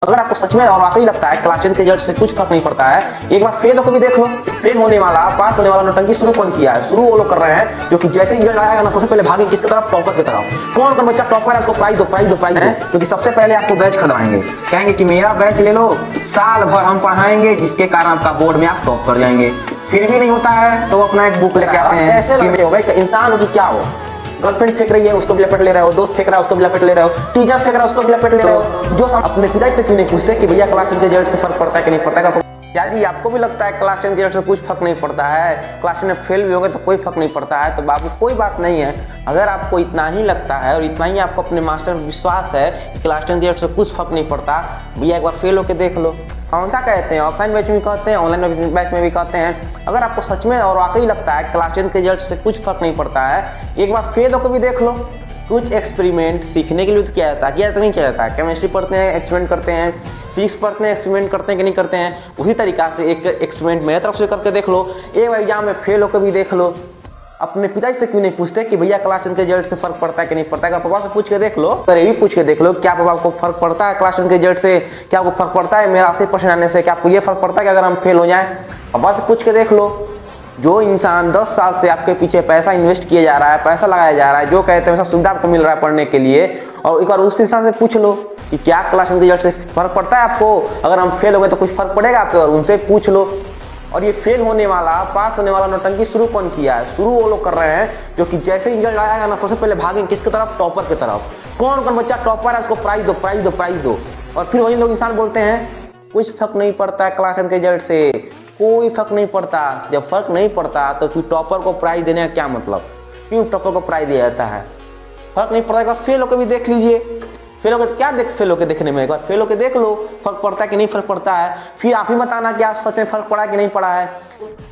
अगर आपको सच में और वाकई लगता है क्लास 10 के रिजल्ट से कुछ फर्क नहीं पड़ता है, एक बार फेल होकर भी देख लो। फेल होने वाला, पास होने वाला नौटंकी शुरू कौन किया है? शुरू वो लोग कर रहे हैं जो कि जैसे ही रिजल्ट आएगा ना सबसे पहले भागे किसकी तरफ? टॉपर की तरफ। कौन कौन बच्चा टॉपर है उसको प्राइज दो, प्राइज दो, प्राइज है, क्योंकि सबसे पहले आपको बैच खरीदवाएंगे। कहेंगे कि मेरा बैच ले लो, साल भर हम पढ़ाएंगे, जिसके कारण आपका बोर्ड में आप टॉप कर जाएंगे। फिर भी नहीं होता है तो अपना एक बुक लेके आते हैं। ऐसे लड़के हो भाई, इंसान हो कि क्या हो? गर्लफ्रेंड फेंक रही है उसको भी लपेट ले रहे हो, दोस्त फेंक रहा है उसको भी लपेट ले रहे हो, टीचर फेंक रहा है उसको भी लपेट ले रहे हो। जो अपने पिताजी से क्यों नहीं पूछते कि भैया क्लास 10 के रिजल्ट से फर्क पड़ता है कि नहीं पड़ता है? क्या जी आपको भी लगता है क्लास 10 के रिजल्ट से कुछ फर्क नहीं पड़ता है, क्लास 10 में फेल भी होंगे तो कोई फर्क नहीं पड़ता है? तो बाबू कोई बात नहीं है। अगर आपको इतना ही लगता है और इतना ही आपको अपने मास्टर में विश्वास है कि क्लास 10 के रिजल्ट से कुछ फर्क नहीं पड़ता, भैया एक बार फेल होकर देख लो। हम ऐसा कहते हैं, ऑफलाइन बैच में कहते हैं, ऑनलाइन बैच में भी कहते हैं। अगर आपको सच में और वाकई लगता है क्लास 10 के रिजल्ट से कुछ फर्क नहीं पड़ता है, एक बार फेल होकर भी देख लो। कुछ एक्सपेरिमेंट सीखने के लिए तो किया जाता है, किया जाता नहीं किया जाता है। केमिस्ट्री पढ़ते हैं एक्सपेरिमेंट करते हैं, फिजिक्स पढ़ते हैं एक्सपेरिमेंट करते हैं कि नहीं करते हैं। उसी तरीका से एक एक्सपेरिमेंट मेरे तरफ से करके देख लो, एक एग्जाम में फेल होकर भी देख लो। अपने पिताजी से क्यों नहीं पूछते कि भैया क्लास 10 के रिजल्ट से फर्क पड़ता है कि नहीं पड़ता है? पापा से पूछ के देख लो, अगर ये भी पूछ के देख लो, क्या पापा को फर्क पड़ता है क्लास 10 के रिजल्ट से? क्या आपको फर्क पड़ता है मेरा 80% आने से? क्या आपको ये फर्क पड़ता है कि अगर हम फेल हो जाएं? पापा से पूछ के देख लो। जो इंसान 10 साल से आपके पीछे पैसा इन्वेस्ट किया जा रहा है, पैसा लगाया जा रहा है, जो कहते हैं वैसा सुविधा आपको मिल रहा है पढ़ने के लिए, और एक बार उस इंसान से पूछ लो कि क्या क्लास 10 के रिजल्ट से फर्क पड़ता है आपको? अगर हम फेल हो गए तो कुछ फर्क पड़ेगा आपको? उनसे पूछ लो। और ये फेल होने वाला, पास होने वाला नौटंकी शुरू कौन किया है? शुरू वो लोग कर रहे हैं जो कि जैसे ही रिजल्ट आएगा ना सबसे पहले भागेंगे किसकी तरफ? टॉपर की तरफ। कौन कौन बच्चा टॉपर है उसको प्राइज दो, प्राइज दो, प्राइज दो। और फिर वही लोग इंसान बोलते हैं कुछ फर्क नहीं पड़ता है क्लास 10 के रिजल्ट से, कोई फर्क नहीं पड़ता। जब फर्क नहीं पड़ता तो फिर टॉपर को प्राइज देने का क्या मतलब? क्यों टॉपर को प्राइज दिया जाता है? फर्क नहीं पड़ता। फेल होकर भी देख लीजिए, फेल होकर क्या फेल होकर देखने में, एक बार फेल होकर देख लो फर्क पड़ता है कि नहीं फर्क पड़ता है, फिर आप ही बताना कि आप सच में फर्क पड़ा कि नहीं पड़ा है।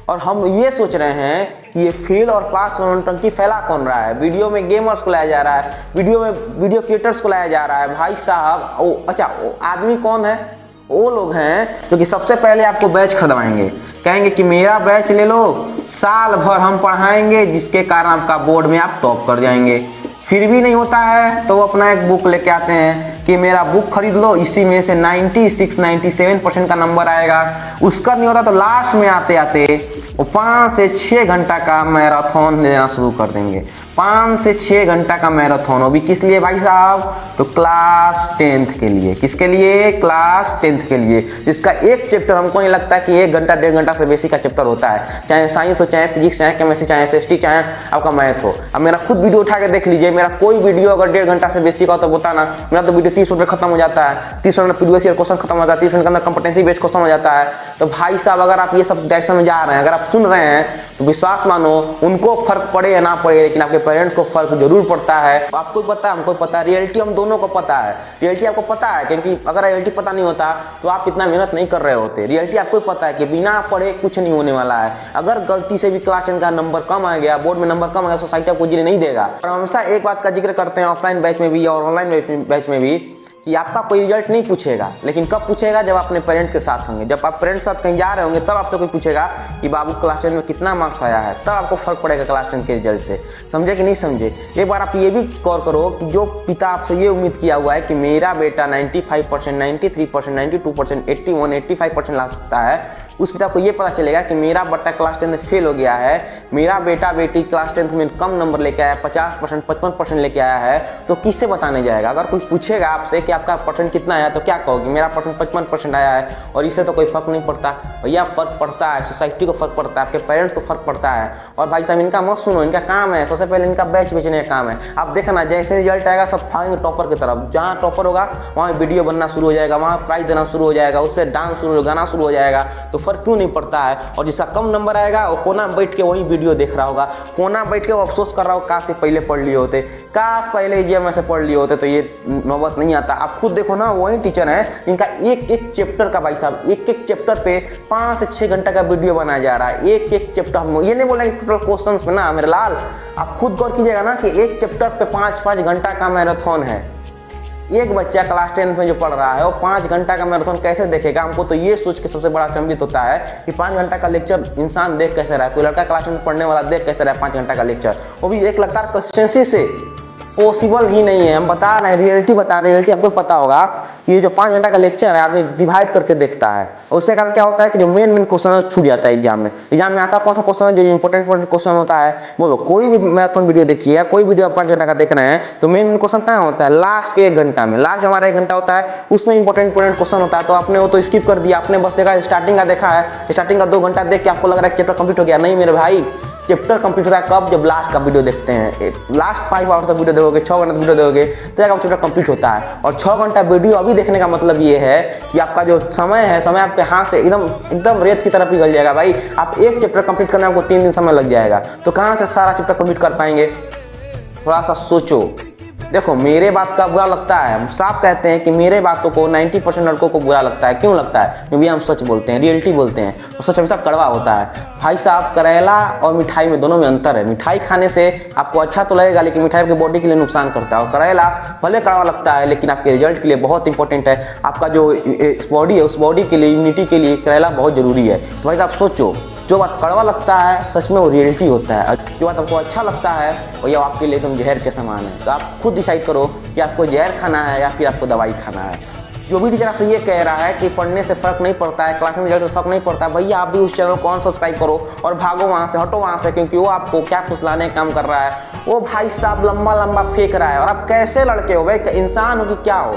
और हम ये सोच रहे हैं कि ये फेल और पास नौटंकी फैला कौन रहा है? वीडियो में गेमर्स को लाया जा रहा है, वीडियो में वीडियो क्रिएटर्स को लाया जा रहा है। भाई साहब अच्छा आदमी कौन है? वो लोग हैं जो कि सबसे पहले आपको बैच खरीदवाएंगे। कहेंगे कि मेरा बैच ले लो, साल भर हम पढ़ाएंगे, जिसके कारण आपका बोर्ड में आप टॉप कर जाएंगे। फिर भी नहीं होता है तो वो अपना एक बुक लेके आते हैं कि मेरा बुक खरीद लो, इसी में से 96-97% का नंबर आएगा। उसका नहीं होता तो लास्ट में आते आते वो 5 से 6 घंटा का मैराथन देना शुरू कर देंगे। 5 से 6 घंटा का मैराथन, वो भी किस लिए भाई साहब? तो क्लास 10th के लिए। किसके लिए? क्लास 10th के लिए, जिसका एक चैप्टर हमको नहीं लगता कि 1 घंटा 1.5 घंटा से बेसी का चैप्टर होता है, चाहे साइंस हो, चाहे फिजिक्स, चाहे केमिस्ट्री, चाहे एसएसटी, चाहे आपका मैथ हो। अब मेरा खुद वीडियो उठा के देख लीजिए, मेरा कोई वीडियो अगर 1.5 घंटा से बेसी का हो तो बताना, मेरा तो वीडियो 30 मिनट में खत्म हो जाता है। 30 मिनट में प्रीवियस ईयर क्वेश्चन खत्म हो जाता है, 30 मिनट के अंदर कंपटेंसी बेस्ड क्वेश्चन हो जाता है। तो भाई साहब अगर आप ये सब डायरेक्शन में जा रहे हैं, अगर आप सुन रहे हैं तो विश्वास मानो, उनको फर्क पड़े या ना पड़े, लेकिन आपके पेरेंट्स को फर्क जरूर पड़ता है। आपको पता है, हमको पता है, रियलिटी हम दोनों को पता है। रियलिटी आपको पता है क्योंकि अगर रियलिटी पता नहीं होता तो आप इतना मेहनत नहीं कर रहे होते। रियलिटी आपको पता है कि बिना पढ़े कुछ नहीं होने वाला है। अगर गलती से भी क्लास 10 का नंबर कम आ गया, बोर्ड में नंबर कम आ गया, सोसाइटी आपको जीने नहीं देगा। और हमेशा एक बात का जिक्र करते हैं ऑफलाइन बैच में भी और ऑनलाइन बैच में भी कि आपका कोई रिजल्ट नहीं पूछेगा, लेकिन कब पूछेगा? जब अपने पेरेंट्स के साथ होंगे। जब आप पेरेंट्स के साथ कहीं जा रहे होंगे तब आपसे कोई पूछेगा कि बाबू क्लास 10 में कितना मार्क्स आया है, तब आपको फर्क पड़ेगा क्लास 10 के रिजल्ट से। समझे कि नहीं समझे? एक बार आप ये भी गौर करो कि जो पिता आपसे ये उम्मीद किया हुआ है कि मेरा बेटा 95%, 93%, 92%, 81, 85% ला सकता है, उस पिता को ये पता चलेगा कि मेरा बच्चा क्लास 10 में फेल हो गया है, मेरा बेटा बेटी क्लास 10 में कम नंबर लेके आया, 50%, 55% लेके आया है, तो किससे बताने जाएगा? अगर कोई पूछेगा आपसे कि आपका परसेंट कितना आया तो क्या कहोगे? मेरा परसेंट 55% आया है और इससे तो कोई फर्क नहीं पड़ता। भैया फर्क पड़ता है, सोसाइटी को फर्क पड़ता है, आपके पेरेंट्स को फर्क पड़ता है। और भाई साहब इनका मत सुनो, इनका काम है सबसे पहले इनका बैच बेचने का काम है। आप देखना जैसे रिजल्ट आएगा सब भागेंगे टॉपर की तरफ। जहाँ टॉपर होगा वहाँ वीडियो बनना शुरू हो जाएगा, वहाँ प्राइज देना शुरू हो जाएगा, उस पर डांस शुरू, गाना शुरू हो जाएगा। तो फर्क क्यों नहीं पड़ता है? और जिसका कम नंबर आएगा वो कोना बैठ के वही वीडियो देख रहा होगा, कोना बैठ के वो अफसोस कर रहा होगा काश से पहले पढ़ लिए होते, काश पहले ये में से पढ़ लिए होते तो ये नौबत नहीं आता। आप खुद देखो ना, वही टीचर है इनका एक एक चैप्टर का भाई साहब एक एक चैप्टर पे 5 से 6 घंटा का वीडियो बनाया जा रहा है। एक एक चैप्टर, हम ये नहीं बोल रहे टोटल क्वेश्चंस में ना मेरे लाल, आप खुद गौर कीजिएगा ना कि एक चैप्टर पे 5-5 घंटा का मैराथन है। एक बच्चा क्लास 10 में जो पढ़ रहा है वो 5 घंटा का मैराथन कैसे देखेगा? हमको तो ये सोच के सबसे बड़ा अचंभित होता है कि 5 घंटा का लेक्चर इंसान देख कैसे रहा है? कोई लड़का क्लास 10 में पढ़ने वाला देख कैसे रहा है 5 घंटा का लेक्चर, वो भी एक लगातार कंसिस्टेंसी से। पॉसिबल ही नहीं है। हम बता रहे हैं, रियलिटी बता रहे हैं। रियलिटी आपको पता होगा कि ये जो 5 घंटा का लेक्चर है आदमी डिवाइड करके देखता है, उससे कारण क्या होता है कि जो मेन क्वेश्चन छूट जाता है एग्जाम में। एग्जाम में आता कौन सा क्वेश्चन है जो इंपॉर्टेंट क्वेश्चन होता है। बोलो कोई भी मैराथन वीडियो देखिए या कोई वीडियो 5 घंटा का देख रहे हैं तो मेन क्वेश्चन कहाँ होता है, लास्ट के 1 घंटा में। लास्ट हमारा 1 घंटा होता है, उसमें इंपॉर्टेंट क्वेश्चन होता है। तो आपने वो तो स्किप कर दिया, आपने बस देखा स्टार्टिंग का देखा है, स्टार्टिंग का 2 घंटा देख के आपको लग रहा है चैप्टर कंप्लीट हो गया। नहीं मेरे भाई, चैप्टर कंप्लीट होता है कब, जब लास्ट का वीडियो देखते हैं। लास्ट 5 आवर्स तक वीडियो देखोगे, 6 घंटे तक वीडियो देखोगे तो जाकर चैप्टर कंप्लीट होता है। और 6 घंटा वीडियो अभी देखने का मतलब ये है कि आपका जो समय है, समय आपके हाथ से एकदम रेत की तरफ पिघल जाएगा भाई। आप एक चैप्टर कंप्लीट करने में आपको 3 दिन समय लग जाएगा, तो कहाँ से सारा चैप्टर कंप्लीट कर पाएंगे। थोड़ा सा सोचो। देखो मेरे बात का बुरा लगता है, हम साफ कहते हैं कि मेरे बातों को 90% लड़कों को बुरा लगता है। क्यों लगता है? क्योंकि हम सच बोलते हैं, रियलिटी बोलते हैं, और सच हमेशा कड़वा होता है। भाई साहब, करेला और मिठाई में दोनों में अंतर है। मिठाई खाने से आपको अच्छा तो लगेगा, लेकिन मिठाई आपकी बॉडी के लिए नुकसान करता है। और करेला भले कड़वा लगता है लेकिन आपके रिजल्ट के लिए बहुत इंपॉर्टेंट है। आपका जो बॉडी है, उस बॉडी के लिए, इम्यूनिटी के लिए करेला बहुत जरूरी है। तो भाई साहब सोचो, जो बात कड़वा लगता है सच में वो रियलिटी होता है, जो बात आपको अच्छा लगता है वो ये आपके लिए एकदम जहर के समान है। तो आप खुद डिसाइड करो कि आपको जहर खाना है या फिर आपको दवाई खाना है। जो भी टीचर आपसे ये कह रहा है कि पढ़ने से फर्क नहीं पड़ता है, क्लास में रिजल्ट से फर्क नहीं पड़ता है, भैया आप भी उस चैनल को अनसब्सक्राइब करो और भागो वहाँ से, हटो वहाँ से, क्योंकि वो आपको क्या फुसलाने का काम कर रहा है। वो भाई साहब लंबा लंबा फेंक रहा है। और आप कैसे लड़के हो भाई, इंसान हो कि क्या हो?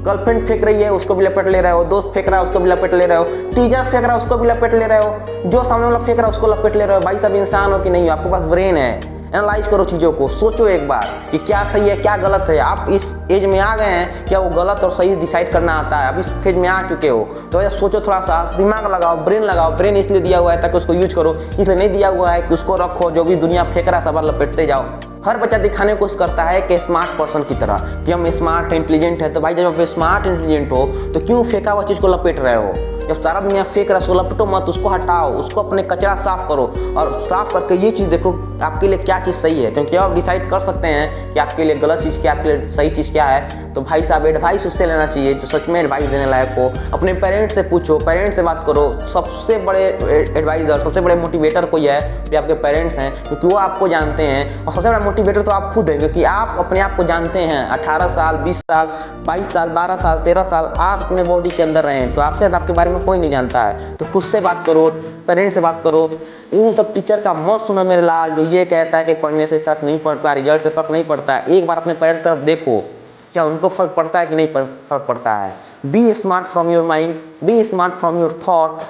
गर्लफ्रेंड फेंक रही है उसको भी लपेट ले रहे हो, दोस्त फेंक रहा है उसको भी लपेट ले रहे हो, टीचर फेंक रहा है उसको भी लपेट ले रहे हो, जो सामने वाला फेंक रहा है उसको लपेट ले रहे हो। भाई सब इंसान हो कि नहीं हो? आपके पास ब्रेन है, एनालाइज करो चीज़ों को, सोचो एक बार कि क्या सही है क्या गलत है। आप इस एज में आ गए हैं, क्या वो गलत और सही डिसाइड करना आता है? अब इस फेज में आ चुके हो तो सोचो, थोड़ा सा दिमाग लगाओ, ब्रेन लगाओ। ब्रेन इसलिए दिया हुआ है ताकि उसको यूज करो, इसलिए नहीं दिया हुआ है कि उसको रखो, जो भी दुनिया फेंक रहा है सब लपेटते जाओ। हर बच्चा दिखाने की कोशिश करता है कि स्मार्ट पर्सन की तरह कि हम स्मार्ट इंटेलिजेंट है। तो भाई जब आप स्मार्ट इंटेलिजेंट हो तो क्यों फेंका हुआ चीज़ को लपेट रहे हो? जब सारा दुनिया फेंक रहा है उसको लपेटो मत, उसको हटाओ, उसको अपने कचरा साफ करो और साफ करके ये चीज़ देखो आपके लिए क्या चीज़ सही है। क्योंकि आप डिसाइड कर सकते हैं कि आपके लिए गलत चीज़ क्या, आपके लिए सही चीज़ क्या है। तो भाई साहब एडवाइस उससे लेना चाहिए जो सच में एडवाइस देने लायक हो। अपने पेरेंट्स से पूछो, पेरेंट्स से बात करो। सबसे बड़े एडवाइज़र, सबसे बड़े मोटिवेटर कोई है जो आपके पेरेंट्स हैं, क्योंकि वो आपको जानते हैं। और सबसे बड़ा मोटिवेटर तो आप खुद हैं, क्योंकि आप अपने आप को जानते हैं। 18 साल, 20 साल, 22 साल, 12 साल, 13 साल आप अपने बॉडी के अंदर रहे हैं, तो आपसे आपके बारे में कोई नहीं जानता है। तो खुद से बात करो, पेरेंट्स से बात करो। इन सब टीचर का मत सुनो मेरे लाल, जो ये कहता है कि पढ़ने से फर्क नहीं पड़ता, रिजल्ट से फर्क नहीं पड़ता है। एक बार अपने पेरेंट्स तरफ देखो, क्या उनको फर्क पड़ता है कि नहीं फर्क पड़ता है। Be smart from your mind, be smart from your thought.